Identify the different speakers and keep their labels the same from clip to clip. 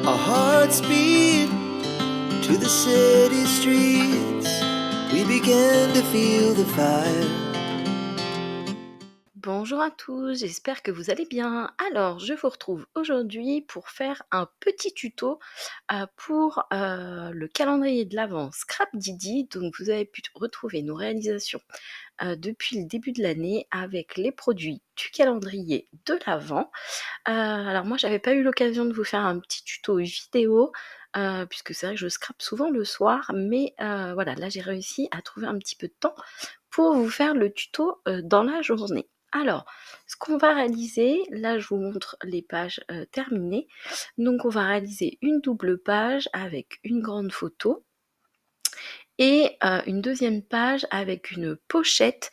Speaker 1: Our hearts beat to the city streets. We began to feel the fire.
Speaker 2: Bonjour à tous, j'espère que vous allez bien. Alors, je vous retrouve aujourd'hui pour faire un petit tuto pour le calendrier de l'Avent Scrap Didi. Donc, vous avez pu retrouver nos réalisations depuis le début de l'année avec les produits du calendrier de l'Avent. Alors, moi, j'avais pas eu l'occasion de vous faire un petit tuto vidéo. Puisque c'est vrai que je scrape souvent le soir, mais voilà, là j'ai réussi à trouver un petit peu de temps pour vous faire le tuto dans la journée. Alors, ce qu'on va réaliser, là je vous montre les pages terminées. Donc on va réaliser une double page avec une grande photo et une deuxième page avec une pochette,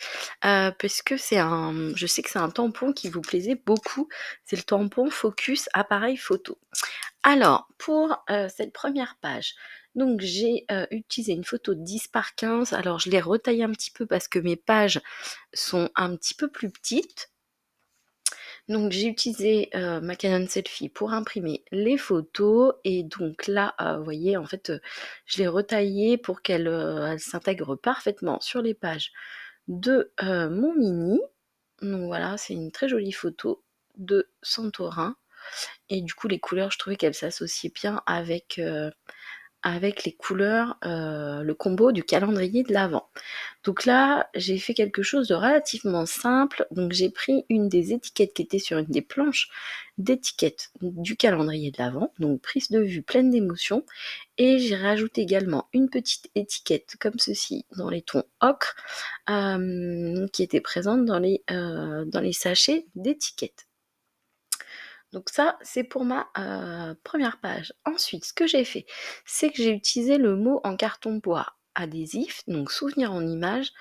Speaker 2: puisque je sais que c'est un tampon qui vous plaisait beaucoup, c'est le tampon Focus appareil photo. Alors, pour cette première page, donc j'ai utilisé une photo de 10 par 15. Alors, je l'ai retaillée un petit peu parce que mes pages sont un petit peu plus petites. Donc, j'ai utilisé ma Canon Selfie pour imprimer les photos. Et donc là, vous voyez, en fait, je l'ai retaillée pour qu'elle s'intègre parfaitement sur les pages de mon mini. Donc voilà, c'est une très jolie photo de Santorin. Et du coup, les couleurs, je trouvais qu'elles s'associaient bien avec les couleurs, le combo du calendrier de l'Avent. Donc là, j'ai fait quelque chose de relativement simple. Donc j'ai pris une des étiquettes qui était sur une des planches d'étiquettes du calendrier de l'Avent, donc prise de vue pleine d'émotion. Et j'ai rajouté également une petite étiquette comme ceci dans les tons ocre, qui était présente dans les sachets d'étiquettes. Donc ça, c'est pour ma première page. Ensuite, ce que j'ai fait, c'est que j'ai utilisé le mot en carton bois adhésif, donc souvenir en image,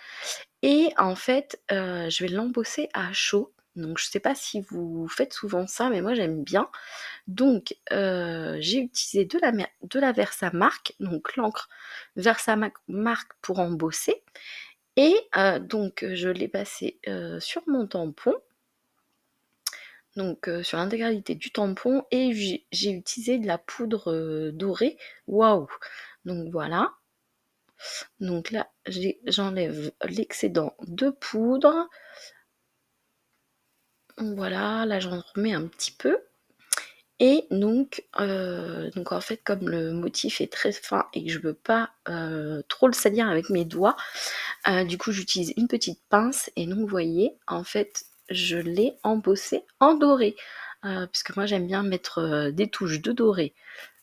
Speaker 2: et en fait, je vais l'embosser à chaud. Donc je ne sais pas si vous faites souvent ça, mais moi j'aime bien. Donc j'ai utilisé de la Versamark, donc l'encre Versamark pour embosser, et donc je l'ai passé sur mon tampon. Donc sur l'intégralité du tampon, et j'ai utilisé de la poudre dorée. Waouh! Donc voilà. Donc là, j'enlève l'excédent de poudre. Voilà, là j'en remets un petit peu. Et donc en fait, comme le motif est très fin et que je veux pas trop le salir avec mes doigts, du coup j'utilise une petite pince. Et donc vous voyez, en fait, je l'ai embossé en doré, puisque moi j'aime bien mettre des touches de doré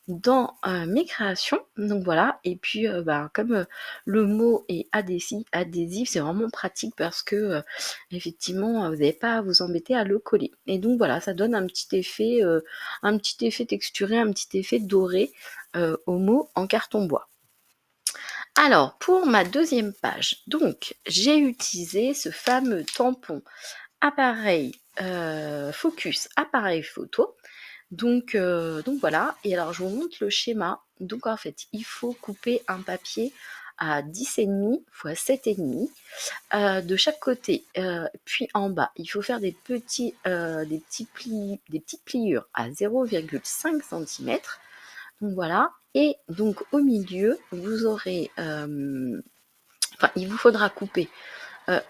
Speaker 2: dans mes créations. Donc voilà, et puis comme le mot est adhésif, c'est vraiment pratique parce que effectivement vous n'avez pas à vous embêter à le coller. Et donc voilà, ça donne un petit effet texturé, un petit effet doré au mot en carton bois. Alors, pour ma deuxième page, donc j'ai utilisé ce fameux tampon appareil Focus appareil photo. Donc voilà, et alors je vous montre le schéma. Donc en fait, il faut couper un papier à 10,5 x 7,5 de chaque côté, puis en bas, il faut faire des petites pliures à 0,5 cm. Donc voilà, et donc au milieu, vous aurez, il vous faudra couper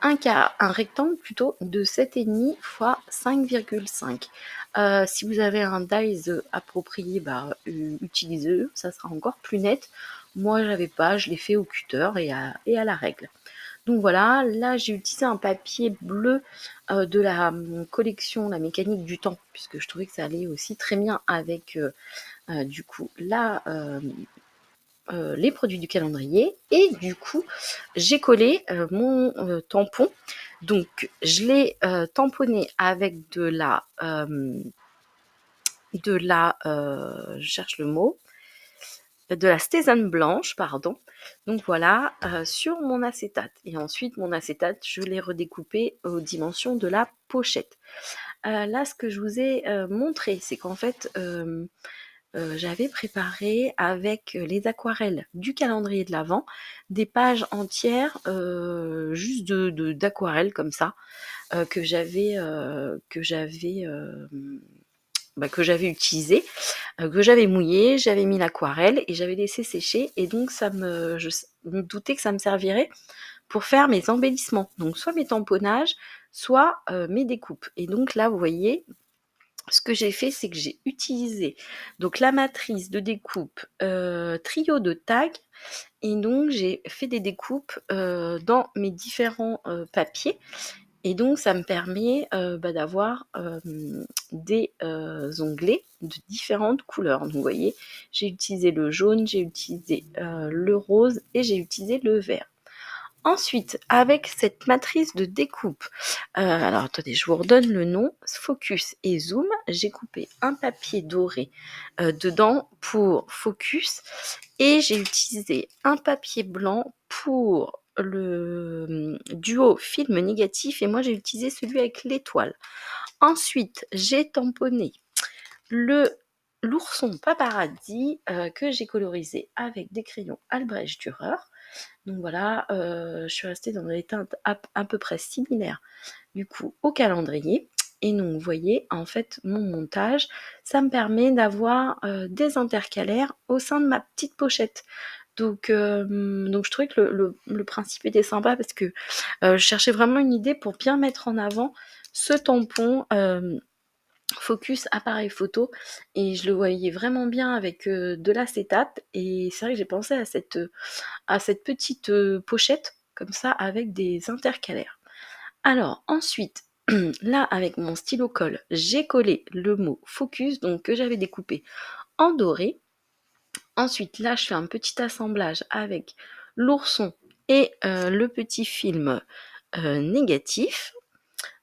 Speaker 2: un rectangle plutôt de 7,5 x 5,5. Si vous avez un dies approprié, utilisez-le, ça sera encore plus net. Moi, j'avais pas, je l'ai fait au cutter et à la règle. Donc voilà, là j'ai utilisé un papier bleu de la collection La Mécanique du Temps, puisque je trouvais que ça allait aussi très bien avec du coup là les produits du calendrier. Et du coup j'ai collé mon tampon. Donc je l'ai tamponné avec je cherche le mot, de la Stézane blanche, pardon. Donc voilà, sur mon acétate. Et ensuite, mon acétate, je l'ai redécoupé aux dimensions de la pochette. Là, ce que je vous ai montré, c'est qu'en fait, j'avais préparé avec les aquarelles du calendrier de l'Avent des pages entières juste d'aquarelles comme ça, que j'avais que j'avais utilisé, que j'avais mouillé, j'avais mis l'aquarelle et j'avais laissé sécher et donc je me doutais que ça me servirait pour faire mes embellissements. Donc soit mes tamponnages, soit mes découpes. Et donc là, vous voyez, ce que j'ai fait, c'est que j'ai utilisé donc la matrice de découpe trio de tag et donc j'ai fait des découpes dans mes différents papiers et donc ça me permet d'avoir des onglets de différentes couleurs. Donc vous voyez, j'ai utilisé le jaune, j'ai utilisé le rose et j'ai utilisé le vert. Ensuite, avec cette matrice de découpe, alors attendez, je vous redonne le nom, focus et zoom, j'ai coupé un papier doré dedans pour focus et j'ai utilisé un papier blanc pour le duo film négatif et moi j'ai utilisé celui avec l'étoile. Ensuite, j'ai tamponné l'ourson paparazzi que j'ai colorisé avec des crayons Albrecht Dürer. Donc voilà, je suis restée dans des teintes à peu près similaires du coup au calendrier. Et donc vous voyez, en fait, mon montage, ça me permet d'avoir des intercalaires au sein de ma petite pochette. Donc je trouvais que le principe était sympa parce que je cherchais vraiment une idée pour bien mettre en avant ce tampon focus appareil photo et je le voyais vraiment bien avec de l'acétate et c'est vrai que j'ai pensé à cette petite pochette comme ça avec des intercalaires. Alors ensuite, là avec mon stylo colle, j'ai collé le mot focus donc que j'avais découpé en doré. Ensuite là je fais un petit assemblage avec l'ourson et le petit film négatif.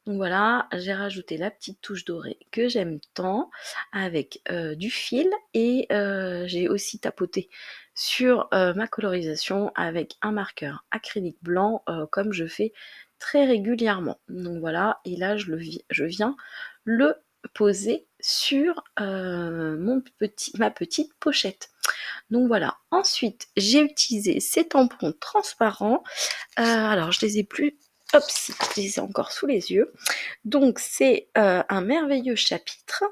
Speaker 2: Donc voilà, j'ai rajouté la petite touche dorée que j'aime tant avec du fil et j'ai aussi tapoté sur ma colorisation avec un marqueur acrylique blanc comme je fais très régulièrement. Donc voilà, et là je viens le poser sur ma petite pochette. Donc voilà, ensuite j'ai utilisé ces tampons transparents. Alors je les ai plus, hop, si, je les ai encore sous les yeux. Donc c'est un merveilleux chapitre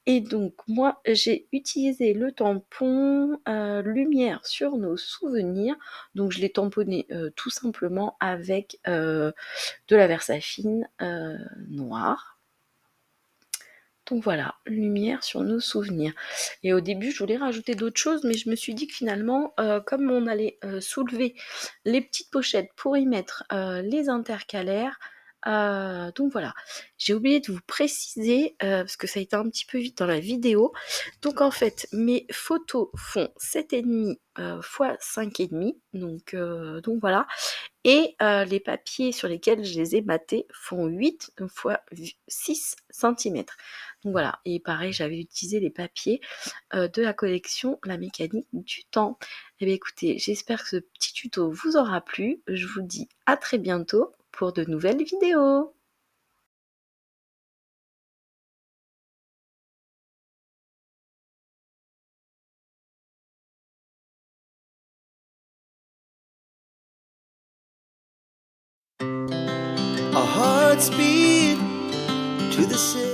Speaker 2: et donc moi j'ai utilisé le tampon lumière sur nos souvenirs. Donc je l'ai tamponné tout simplement avec de la Versafine noire. Donc voilà, lumière sur nos souvenirs. Et au début, je voulais rajouter d'autres choses, mais je me suis dit que finalement, comme on allait soulever les petites pochettes pour y mettre les intercalaires, donc voilà. J'ai oublié de vous préciser, parce que ça a été un petit peu vite dans la vidéo. Donc en fait, mes photos font 7,5 x 5,5. Donc voilà. Et les papiers sur lesquels je les ai matés font 8 x 6 cm. Donc voilà, et pareil, j'avais utilisé les papiers de la collection La Mécanique du Temps. Eh bien écoutez, j'espère que ce petit tuto vous aura plu. Je vous dis à très bientôt pour de nouvelles vidéos.
Speaker 1: Our hearts beat to the city.